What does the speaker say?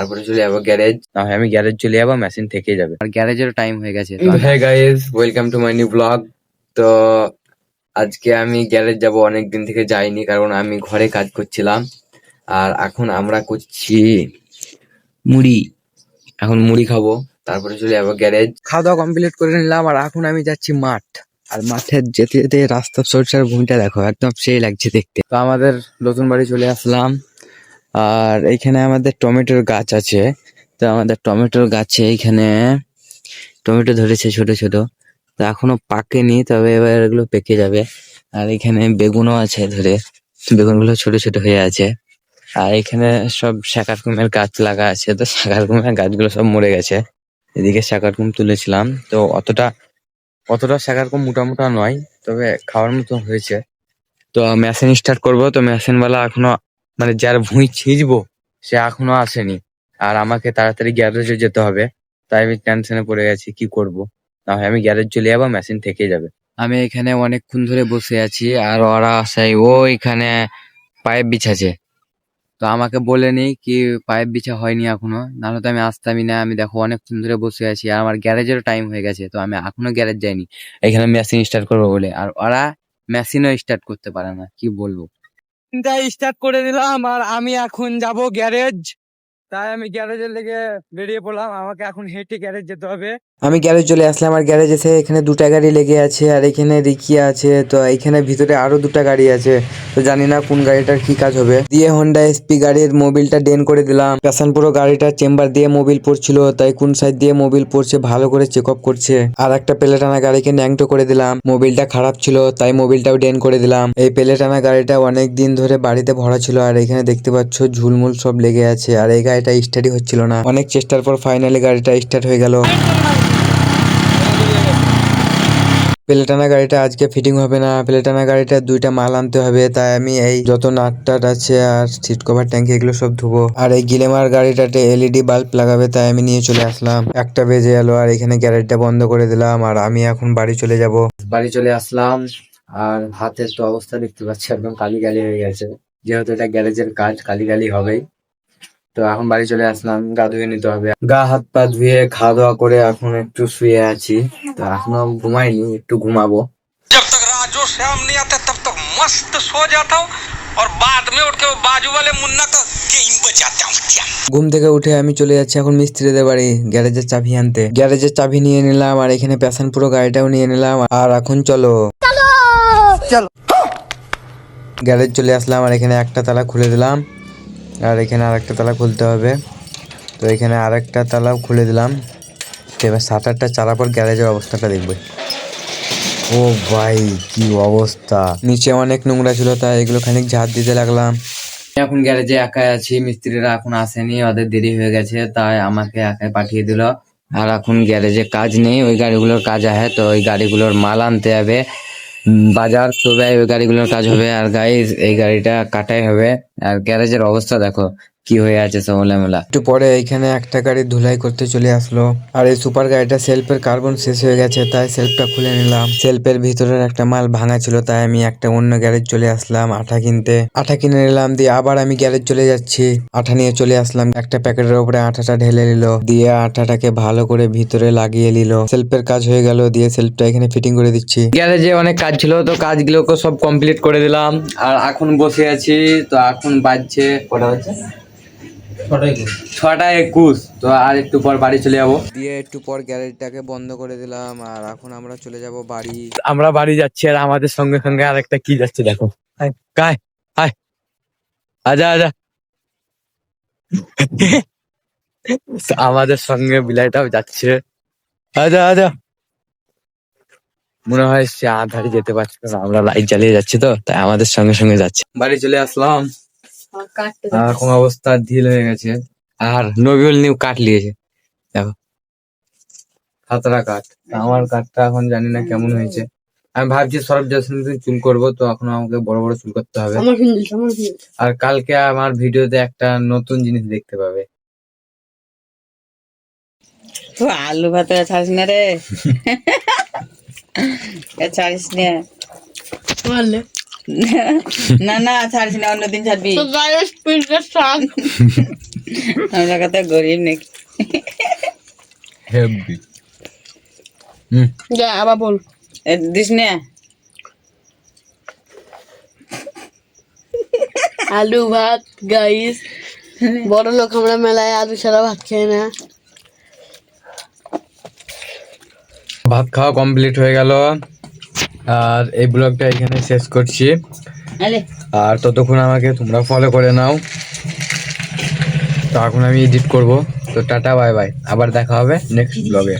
তারপরে চলে যাবো গ্যারেজ। না হয় আমি গ্যারেজ চলে যাবো, মেশিন থেকে যাবে আর গ্যারেজেরও টাইম হয়ে গেছে। হ্যাঁ guys, welcome to my new blog. তো আজকে আমি গ্যারেজ যাব, অনেকদিন থেকে যাইনি কারণ আমি ঘরে কাজ করছিলাম। আর এখন আমরা করছি মুড়ি, এখন মুড়ি খাবো, তারপরে চলে যাবো গ্যারেজ। খাওয়া দাওয়া কমপ্লিট করে নিলাম আর এখন আমি যাচ্ছি মাঠ। আর মাঠে যেতে যেতে রাস্তার সরষার ভূমিটা দেখো, একদম সেই লাগছে দেখতে। তো আমাদের নতুন বাড়ি চলে আসলাম আর এইখানে আমাদের টমেটোর গাছ আছে। তো আমাদের টমেটোর গাছে এইখানে টমেটো ধরেছে ছোট ছোট, তো এখনো পাকেনি, তবে এবার এগুলো পেকে যাবে। আর এখানে বেগুনও আছে ধরে, বেগুনগুলো ছোট ছোট হয়ে আছে। আর এখানে সব শাকারকুমের গাছ লাগা আছে, তো শাকারকুমের গাছগুলো সব মরে গেছে। এদিকে শাকারকুম তুলেছিলাম, তো অতটা শাকারকুম মোটা মোটা নয়, তবে খাওয়ার মতো হয়েছে। তো মেশিন স্টার্ট করবো, তো মেশিন ওয়ালা এখনো মানে যার ভুঁই ছিঁচবো সে এখনো আসেনি। আর আমাকে তাড়াতাড়ি গ্যারেজে যেতে হবে, তাই আমি টেনশনে পড়ে গেছি কি করব। না হয় আমি গ্যারেজ চলে যাবো, মেশিন থেকে যাবে। আমি এখানে অনেকক্ষণ ধরে বসে আছি আর ওরা সেই ওইখানে পাইপ বিছাছে। তো আমাকে বলেনি কি পাইপ বিছা হয়নি এখনো, নাহলে তো আমি আসতামই না। আমি দেখো অনেকক্ষণ ধরে বসে আছি আর আমার গ্যারেজেরও টাইম হয়ে গেছে, তো আমি এখনো গ্যারেজ যাইনি এখানে মেশিন স্টার্ট করবো বলে। আর ওরা মেশিনও স্টার্ট করতে পারে না, কি বলবো। স্টার্ট করে নিলাম আর আমি এখন যাব গ্যারেজ। তাই আমি গ্যারেজের লেগে বেরিয়ে পড়লাম, আমাকে এখন হেঁটে গ্যারেজ যেতে হবে। আমি গ্যারেজ চলে আসলাম আর গ্যারেজ এসে এখানে দুটা গাড়ি লেগে আছে আর এখানে রিকিয়া আছে। তো এখানে ভিতরে আরো দুটা গাড়ি আছে, তো জানি না কোন গাড়িটার কি কাজ হবে। দিয়ে হোন্ডা এসপি গাড়ির মোবিলটা ডেন করে দিলাম। প্যাশন পুরো গাড়িটার চেম্বার দিয়ে মোবিল পড়ছিল, তাই কোন সাইড দিয়ে মোবিল পড়ছে ভালো করে চেক আপ করছে। আর একটা পেলেটানা গাড়িকে ন্যাংটো করে দিলাম, মোবিলটা খারাপ ছিল তাই মোবিলটাও ডেন করে দিলাম। এই পেলেটানা গাড়িটা অনেক দিন ধরে বাড়িতে ভরা ছিল আর এখানে দেখতে পাচ্ছ ঝুলমুল সব লেগে আছে। আর এই গাড়িটা স্টার্টই হচ্ছিল না, অনেক চেষ্টার পর ফাইনালি গাড়িটা স্টার্ট হয়ে গেল। পেলেটানা গাড়িটা আজকে ফিটিং হবে না, পেলেটানা গাড়িটা দুইটা মাল আনতে হবে, তাই আমি এই যত নাট টাট আছে আর সিট কভার ট্যাঙ্কি এগুলো সব ধুবো। আর এই গিলেমার গাড়িটাতে এলইডি বাল্ব লাগাবে, তাই আমি নিয়ে চলে আসলাম। একটা বেজে এলো আর এখানে গ্যারেজটা বন্ধ করে দিলাম আর আমি এখন বাড়ি চলে যাব। বাড়ি চলে আসলাম আর হাতের তো অবস্থা দেখতে পাচ্ছি একদম কালি কালি হয়ে গেছে, যেহেতু এটা গ্যারেজের কাজ কালি কালি হবেই। তো এখন বাড়ি চলে আসলাম, গা ধুয়ে নিতে হবে। গা হাত পা ধুয়ে খাওয়া দাওয়া করে এখন একটু শুয়ে আছি। তো এখনো ঘুমাইনি, একটু ঘুমাবো। जब तक राजू श्याम नहीं आते तब तक मस्त सो जाता हूँ और बाद में उठ के वो बाजू वाले मुन्ना का गेम बजाता हूँ। ঘুম থেকে উঠে আমি চলে যাচ্ছি এখন মিস্ত্রিদের বাড়ি গ্যারেজের চাবি আনতে। গ্যারেজের চাবি নিয়ে নিলাম আর এখানে প্যাশন পুরো গাড়িটাও নিয়ে নিলাম। আর এখন চলো চলো গ্যারেজ চলে আসলাম আর এখানে একটা তালা খুলে দিলাম আর এখানে আরেকটা তালা খুলতে হবে। তো এখানে আরেকটা তালাও খুলে দিলাম। তো এবার শাটারটা চালার পর গ্যারেজের অবস্থাটা দেখবে। ও ভাই কি অবস্থা, নিচে অনেক নোংরা ছিল তাই এগুলো খানিক ঝাড় দিতে লাগলাম। এখন গ্যারেজে একাই আছি, মিস্ত্রিরা এখন আসেনি, ওদের দেরি হয়ে গেছে তাই আমাকে একাই পাঠিয়ে দিল। আর এখন গ্যারেজে কাজ নেই, ওই গাড়িগুলোর কাজ আছে, তো ওই গাড়িগুলোর মাল আনতে হবে বাজার, তবে ওই গাড়িগুলোর কাজ হবে। আর গাইস এই গাড়িটা কাটাই হবে। আর গ্যারেজের অবস্থা দেখো কি হয়ে আছে সব মেলা। একটু পরে এইখানে একটা গাড়ি ধুলাই করতে চলে আসলো আর এই সুপার গাড়িটা সেলফের কার্বন শেষ হয়ে গেছে তাই সেলফটা খুলে নিলাম। সেলফের ভিতরের একটা মাল ভাঙা ছিল তাই আমি একটা অন্য গ্যারেজ চলে আসলাম আঠা কিনতে। আঠা কিনে নিলাম, দিয়ে আবার আমি গ্যারেজ চলে যাচ্ছি। আঠা নিয়ে চলে আসলাম, একটা প্যাকেটের উপরে আঠাটা ঢেলে নিল, দিয়ে আঠাটাকে ভালো করে ভিতরে লাগিয়ে নিল। সেলফের কাজ হয়ে গেল, দিয়ে সেলফটা এখানে ফিটিং করে দিচ্ছি। গ্যারেজে অনেক কাজ ছিল, তো কাজগুলোকে সব কমপ্লিট করে দিলাম আর এখন বসে আছি। তো এখন বাজছে কটা বাজছে, 6:21। তো আর একটু পর বাড়ি চলে যাবো, দিয়ে একটু পর গ্যারেজটাকে বন্ধ করে দিলাম আর এখন আমরা চলে যাব বাড়ি। আমরা বাড়ি যাচ্ছি আর আমাদের সঙ্গে সঙ্গে আরেকটা কি যাচ্ছে দেখো, কায় হায় আজা আজা আমাদের সঙ্গে বিলাইটাও যাচ্ছে, আজা আজা। মনে হয় সে আধারে যেতে পারছে না, আমরা লাইট জ্বালিয়ে যাচ্ছি তো তাই আমাদের সঙ্গে সঙ্গে যাচ্ছে। বাড়ি চলে আসলাম, এখন অবস্থা ঢিল হয়ে গেছে আর নবিউল নিউ কাঠ নিয়েছে দেখো, খাতরা কাঠ। আমার কাঠটা এখন জানি না কেমন হয়েছে। আমি ভাবছি সরব জেসমিন চুল করবো, তো এখন আমাকে বড় বড় চুল করতে হবে। আর কালকে আমার ভিডিওতে একটা নতুন জিনিস দেখতে পাবে। আলু ভাতে ছাড়িস না রে, ছাড়িস না, না না ছাড়িস না, অন্যদিন ছাড়বি। আমরা কত গরিব নাকি। হেভি। যা আবার বল। দিস নে আলু ভাত গাইস, বড় লোক আমরা মেলায় আলু ছাড়া ভাত খাই না। ভাত খাওয়া কমপ্লিট হয়ে গেল, আর এই ব্লগটা এখানে শেষ করছি। আলে আর ততক্ষণ আমাকে তোমরা ফলো করে নাও। তো এখন আমি এডিট করব। তো টাটা বাই বাই, আবার দেখা হবে নেক্সট ব্লগে।